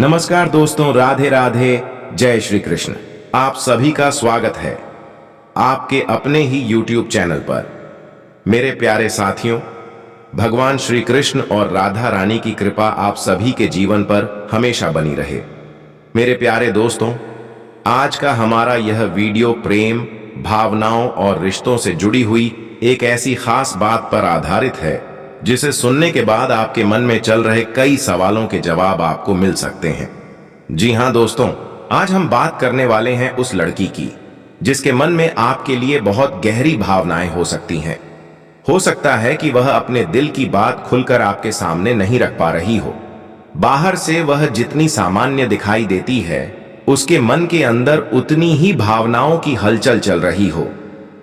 नमस्कार दोस्तों, राधे राधे, जय श्री कृष्ण। आप सभी का स्वागत है आपके अपने ही YouTube चैनल पर। मेरे प्यारे साथियों, भगवान श्री कृष्ण और राधा रानी की कृपा आप सभी के जीवन पर हमेशा बनी रहे। मेरे प्यारे दोस्तों, आज का हमारा यह वीडियो प्रेम, भावनाओं और रिश्तों से जुड़ी हुई एक ऐसी खास बात पर आधारित है जिसे सुनने के बाद आपके मन में चल रहे कई सवालों के जवाब आपको मिल सकते हैं। जी हां दोस्तों, आज हम बात करने वाले हैं उस लड़की की जिसके मन में आपके लिए बहुत गहरी भावनाएं हो सकती हैं। हो सकता है कि वह अपने दिल की बात खुलकर आपके सामने नहीं रख पा रही हो। बाहर से वह जितनी सामान्य दिखाई देती है, उसके मन के अंदर उतनी ही भावनाओं की हलचल चल रही हो।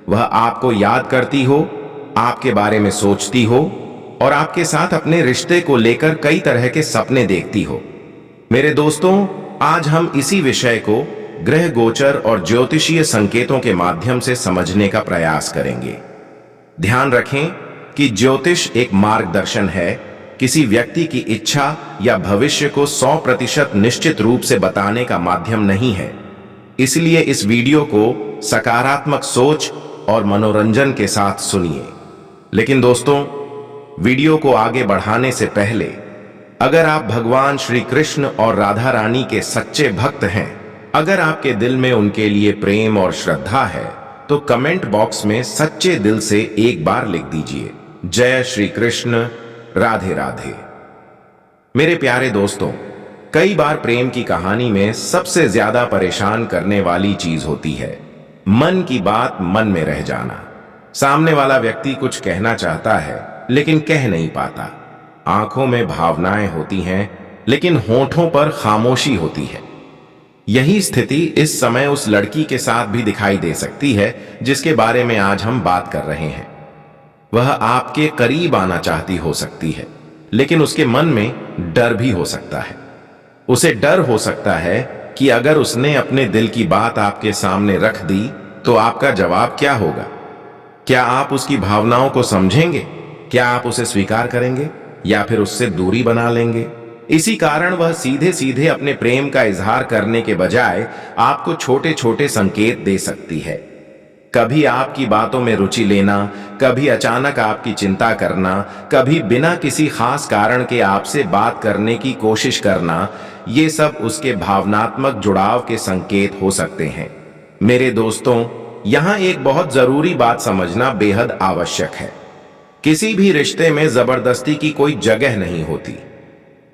वह आपको याद करती हो, आपके बारे में सोचती हो और आपके साथ अपने रिश्ते को लेकर कई तरह के सपने देखती हो। मेरे दोस्तों, आज हम इसी विषय को ग्रह गोचर और ज्योतिषीय संकेतों के माध्यम से समझने का प्रयास करेंगे। ध्यान रखें कि ज्योतिष एक मार्गदर्शन है, किसी व्यक्ति की इच्छा या भविष्य को 100% निश्चित रूप से बताने का माध्यम नहीं है। इसलिए इस वीडियो को सकारात्मक सोच और मनोरंजन के साथ सुनिए। लेकिन दोस्तों, वीडियो को आगे बढ़ाने से पहले अगर आप भगवान श्री कृष्ण और राधा रानी के सच्चे भक्त हैं, अगर आपके दिल में उनके लिए प्रेम और श्रद्धा है, तो कमेंट बॉक्स में सच्चे दिल से एक बार लिख दीजिए, जय श्री कृष्ण, राधे राधे। मेरे प्यारे दोस्तों, कई बार प्रेम की कहानी में सबसे ज्यादा परेशान करने वाली चीज होती है मन की बात मन में रह जाना। सामने वाला व्यक्ति कुछ कहना चाहता है लेकिन कह नहीं पाता। आंखों में भावनाएं होती हैं लेकिन होठों पर खामोशी होती है। यही स्थिति इस समय उस लड़की के साथ भी दिखाई दे सकती है जिसके बारे में आज हम बात कर रहे हैं। वह आपके करीब आना चाहती हो सकती है, लेकिन उसके मन में डर भी हो सकता है। उसे डर हो सकता है कि अगर उसने अपने दिल की बात आपके सामने रख दी तो आपका जवाब क्या होगा। क्या आप उसकी भावनाओं को समझेंगे? क्या आप उसे स्वीकार करेंगे या फिर उससे दूरी बना लेंगे? इसी कारण वह सीधे सीधे अपने प्रेम का इजहार करने के बजाय आपको छोटे छोटे संकेत दे सकती है। कभी आपकी बातों में रुचि लेना, कभी अचानक आपकी चिंता करना, कभी बिना किसी खास कारण के आपसे बात करने की कोशिश करना, ये सब उसके भावनात्मक जुड़ाव के संकेत हो सकते हैं। मेरे दोस्तों, यहां एक बहुत जरूरी बात समझना बेहद आवश्यक है। किसी भी रिश्ते में जबरदस्ती की कोई जगह नहीं होती।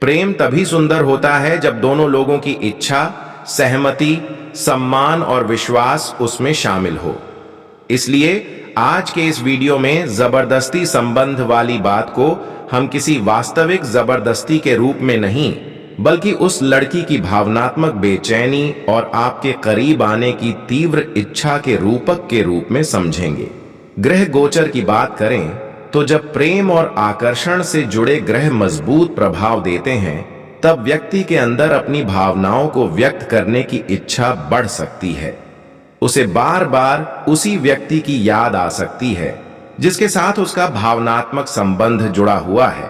प्रेम तभी सुंदर होता है जब दोनों लोगों की इच्छा, सहमति, सम्मान और विश्वास उसमें शामिल हो। इसलिए आज के इस वीडियो में जबरदस्ती संबंध वाली बात को हम किसी वास्तविक जबरदस्ती के रूप में नहीं, बल्कि उस लड़की की भावनात्मक बेचैनी और आपके करीब आने की तीव्र इच्छा के रूपक के रूप में समझेंगे। ग्रह गोचर की बात करें तो जब प्रेम और आकर्षण से जुड़े ग्रह मजबूत प्रभाव देते हैं, तब व्यक्ति के अंदर अपनी भावनाओं को व्यक्त करने की इच्छा बढ़ सकती है। उसे बार बार उसी व्यक्ति की याद आ सकती है जिसके साथ उसका भावनात्मक संबंध जुड़ा हुआ है।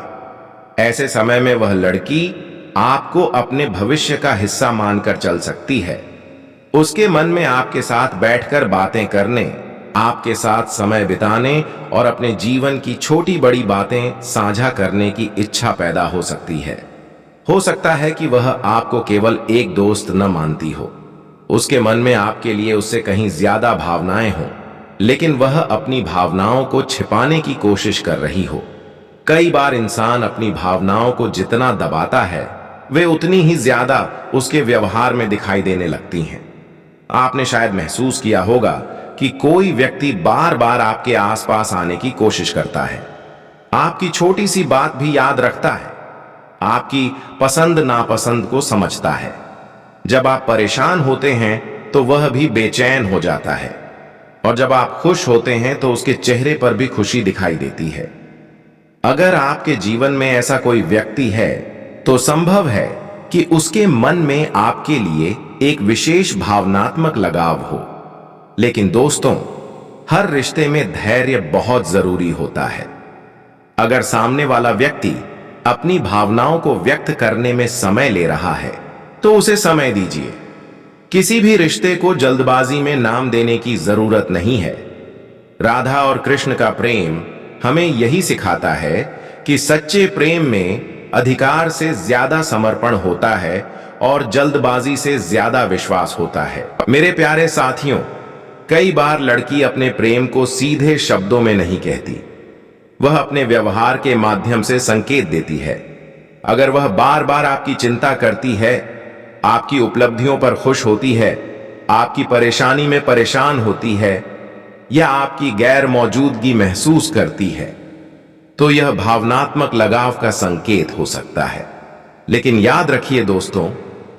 ऐसे समय में वह लड़की आपको अपने भविष्य का हिस्सा मानकर चल सकती है। उसके मन में आपके साथ बैठकर बातें करने, आपके साथ समय बिताने और अपने जीवन की छोटी बड़ी बातें साझा करने की इच्छा पैदा हो सकती है। हो सकता है कि वह आपको केवल एक दोस्त न मानती हो। उसके मन में आपके लिए उससे कहीं ज्यादा भावनाएं हों, लेकिन वह अपनी भावनाओं को छिपाने की कोशिश कर रही हो। कई बार इंसान अपनी भावनाओं को जितना दबाता है, वे उतनी ही ज्यादा उसके व्यवहार में दिखाई देने लगती हैं। आपने शायद महसूस किया होगा कि कोई व्यक्ति बार बार आपके आसपास आने की कोशिश करता है, आपकी छोटी सी बात भी याद रखता है, आपकी पसंद नापसंद को समझता है। जब आप परेशान होते हैं तो वह भी बेचैन हो जाता है, और जब आप खुश होते हैं तो उसके चेहरे पर भी खुशी दिखाई देती है। अगर आपके जीवन में ऐसा कोई व्यक्ति है तो संभव है कि उसके मन में आपके लिए एक विशेष भावनात्मक लगाव हो। लेकिन दोस्तों, हर रिश्ते में धैर्य बहुत जरूरी होता है। अगर सामने वाला व्यक्ति अपनी भावनाओं को व्यक्त करने में समय ले रहा है, तो उसे समय दीजिए। किसी भी रिश्ते को जल्दबाजी में नाम देने की जरूरत नहीं है। राधा और कृष्ण का प्रेम हमें यही सिखाता है कि सच्चे प्रेम में अधिकार से ज्यादा समर्पण होता है और जल्दबाजी से ज्यादा विश्वास होता है। मेरे प्यारे साथियों, कई बार लड़की अपने प्रेम को सीधे शब्दों में नहीं कहती, वह अपने व्यवहार के माध्यम से संकेत देती है। अगर वह बार बार आपकी चिंता करती है, आपकी उपलब्धियों पर खुश होती है, आपकी परेशानी में परेशान होती है या आपकी गैर मौजूदगी महसूस करती है, तो यह भावनात्मक लगाव का संकेत हो सकता है। लेकिन याद रखिए दोस्तों,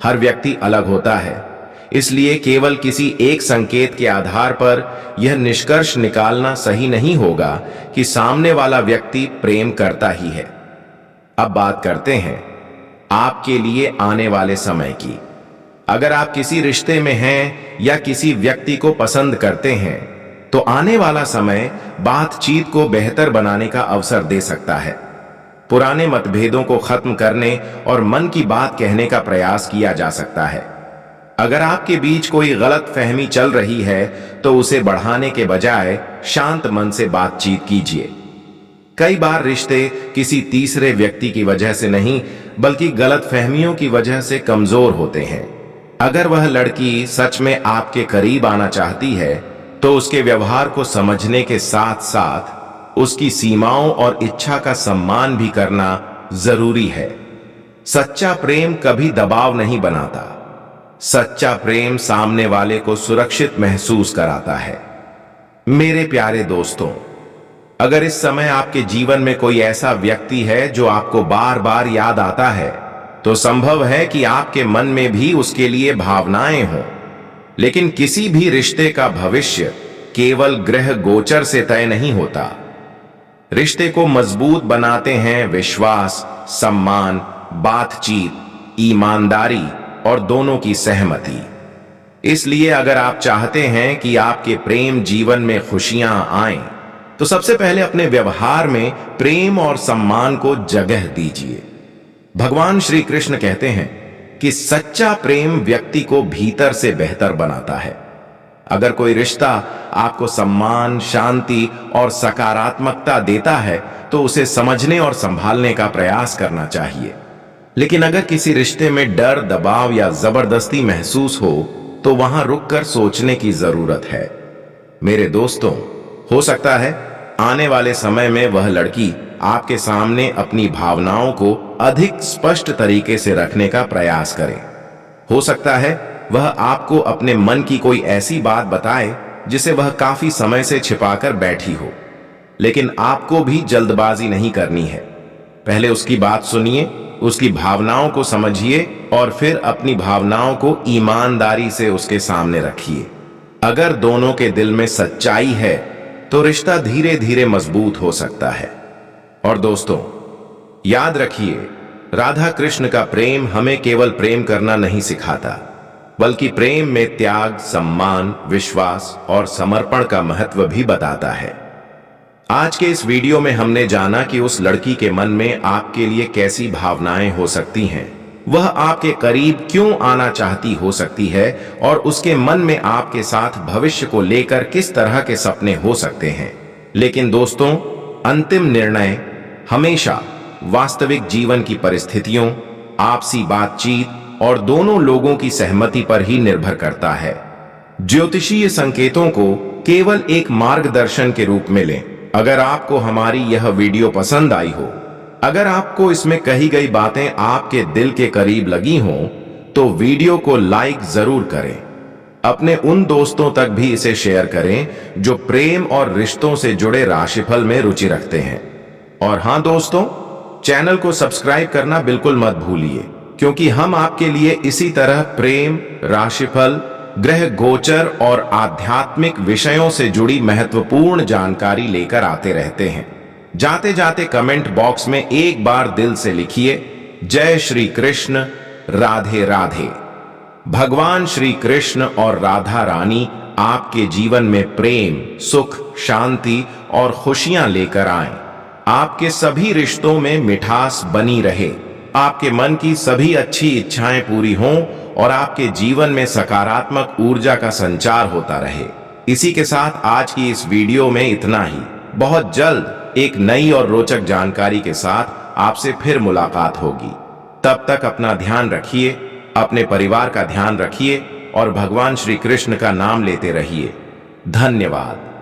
हर व्यक्ति अलग होता है, इसलिए केवल किसी एक संकेत के आधार पर यह निष्कर्ष निकालना सही नहीं होगा कि सामने वाला व्यक्ति प्रेम करता ही है। अब बात करते हैं आपके लिए आने वाले समय की। अगर आप किसी रिश्ते में हैं या किसी व्यक्ति को पसंद करते हैं, तो आने वाला समय बातचीत को बेहतर बनाने का अवसर दे सकता है। पुराने मतभेदों को खत्म करने और मन की बात कहने का प्रयास किया जा सकता है। अगर आपके बीच कोई गलत फहमी चल रही है, तो उसे बढ़ाने के बजाय शांत मन से बातचीत कीजिए। कई बार रिश्ते किसी तीसरे व्यक्ति की वजह से नहीं, बल्कि गलत फहमियों की वजह से कमजोर होते हैं। अगर वह लड़की सच में आपके करीब आना चाहती है, तो उसके व्यवहार को समझने के साथ साथ उसकी सीमाओं और इच्छा का सम्मान भी करना जरूरी है। सच्चा प्रेम कभी दबाव नहीं बनाता। सच्चा प्रेम सामने वाले को सुरक्षित महसूस कराता है। मेरे प्यारे दोस्तों, अगर इस समय आपके जीवन में कोई ऐसा व्यक्ति है जो आपको बार बार याद आता है, तो संभव है कि आपके मन में भी उसके लिए भावनाएं हों। लेकिन किसी भी रिश्ते का भविष्य केवल ग्रह गोचर से तय नहीं होता। रिश्ते को मजबूत बनाते हैं विश्वास, सम्मान, बातचीत, ईमानदारी और दोनों की सहमति। इसलिए अगर आप चाहते हैं कि आपके प्रेम जीवन में खुशियां आएं, तो सबसे पहले अपने व्यवहार में प्रेम और सम्मान को जगह दीजिए। भगवान श्री कृष्ण कहते हैं कि सच्चा प्रेम व्यक्ति को भीतर से बेहतर बनाता है। अगर कोई रिश्ता आपको सम्मान, शांति और सकारात्मकता देता है, तो उसे समझने और संभालने का प्रयास करना चाहिए। लेकिन अगर किसी रिश्ते में डर, दबाव या जबरदस्ती महसूस हो, तो वहां रुककर सोचने की जरूरत है। मेरे दोस्तों, हो सकता है आने वाले समय में वह लड़की आपके सामने अपनी भावनाओं को अधिक स्पष्ट तरीके से रखने का प्रयास करे। हो सकता है वह आपको अपने मन की कोई ऐसी बात बताए जिसे वह काफी समय से छिपाकर बैठी हो। लेकिन आपको भी जल्दबाजी नहीं करनी है। पहले उसकी बात सुनिए, उसकी भावनाओं को समझिए और फिर अपनी भावनाओं को ईमानदारी से उसके सामने रखिए। अगर दोनों के दिल में सच्चाई है, तो रिश्ता धीरे धीरे मजबूत हो सकता है। और दोस्तों, याद रखिए, राधा कृष्ण का प्रेम हमें केवल प्रेम करना नहीं सिखाता, बल्कि प्रेम में त्याग, सम्मान, विश्वास और समर्पण का महत्व भी बताता है। आज के इस वीडियो में हमने जाना कि उस लड़की के मन में आपके लिए कैसी भावनाएं हो सकती हैं, वह आपके करीब क्यों आना चाहती हो सकती है और उसके मन में आपके साथ भविष्य को लेकर किस तरह के सपने हो सकते हैं। लेकिन दोस्तों, अंतिम निर्णय हमेशा वास्तविक जीवन की परिस्थितियों, आपसी बातचीत और दोनों लोगों की सहमति पर ही निर्भर करता है। ज्योतिषीय संकेतों को केवल एक मार्गदर्शन के रूप में लें। अगर आपको हमारी यह वीडियो पसंद आई हो, अगर आपको इसमें कही गई बातें आपके दिल के करीब लगी हों, तो वीडियो को लाइक जरूर करें। अपने उन दोस्तों तक भी इसे शेयर करें जो प्रेम और रिश्तों से जुड़े राशिफल में रुचि रखते हैं। और हां दोस्तों, चैनल को सब्सक्राइब करना बिल्कुल मत भूलिए, क्योंकि हम आपके लिए इसी तरह प्रेम, राशिफल, ग्रह गोचर और आध्यात्मिक विषयों से जुड़ी महत्वपूर्ण जानकारी लेकर आते रहते हैं। जाते जाते कमेंट बॉक्स में एक बार दिल से लिखिए, जय श्री कृष्ण, राधे राधे। भगवान श्री कृष्ण और राधा रानी आपके जीवन में प्रेम, सुख, शांति और खुशियां लेकर आएं। आपके सभी रिश्तों में मिठास बनी रहे, आपके मन की सभी अच्छी इच्छाएं पूरी हों और आपके जीवन में सकारात्मक ऊर्जा का संचार होता रहे। इसी के साथ आज की इस वीडियो में इतना ही। बहुत जल्द एक नई और रोचक जानकारी के साथ आपसे फिर मुलाकात होगी। तब तक अपना ध्यान रखिए, अपने परिवार का ध्यान रखिए और भगवान श्री कृष्ण का नाम लेते रहिए। धन्यवाद।